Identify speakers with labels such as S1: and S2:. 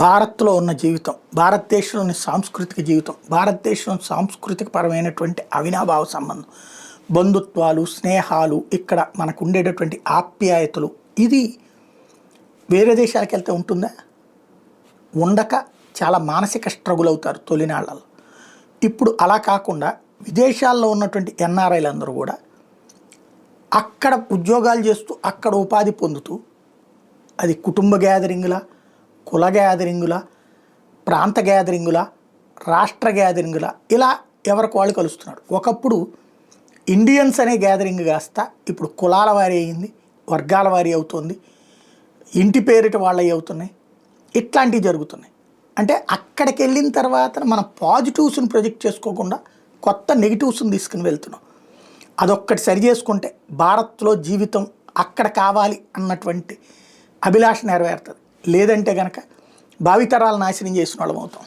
S1: భారత్లో ఉన్న జీవితం, భారతదేశంలోని సాంస్కృతిక జీవితం, భారతదేశం సాంస్కృతిక పరమైనటువంటి అవినాభావ సంబంధం, బంధుత్వాలు, స్నేహాలు, ఇక్కడ మనకు ఉండేటటువంటి ఆప్యాయతలు, ఇది వేరే దేశాలకు వెళ్తే ఉంటుందా? ఉండక చాలా మానసిక స్ట్రగుల్ అవుతారు తొలినాళ్ళలో. ఇప్పుడు అలా కాకుండా విదేశాల్లో ఉన్నటువంటి ఎన్ఆర్ఐలు అందరూ కూడా అక్కడ ఉద్యోగాలు చేస్తూ అక్కడ ఉపాధి పొందుతూ, అది కుటుంబ గ్యాదరింగుల, కుల గ్యాదరింగుల, ప్రాంత గ్యాదరింగుల, రాష్ట్ర గ్యాదరింగుల, ఇలా ఎవరికి వాళ్ళు కలుస్తున్నారు. ఒకప్పుడు ఇండియన్స్ అనే గ్యాదరింగ్ కాస్త ఇప్పుడు కులాల వారి అయింది, వర్గాల వారి అవుతుంది, ఇంటి పేరిట వాళ్ళవి అవుతున్నాయి. ఇట్లాంటివి జరుగుతున్నాయి. అంటే అక్కడికి వెళ్ళిన తర్వాత మన పాజిటివ్స్ని ప్రొజెక్ట్ చేసుకోకుండా కొత్త నెగిటివ్స్ని తీసుకుని వెళ్తున్నాం. అదొక్కటి సరి చేసుకుంటే భారత్లో జీవితం అక్కడ కావాలి అన్నటువంటి అభిలాష నెరవేరుతుంది. లేదంటే కనుక భావితరాలు నాశనం చేసిన వాళ్ళం అవుతాం.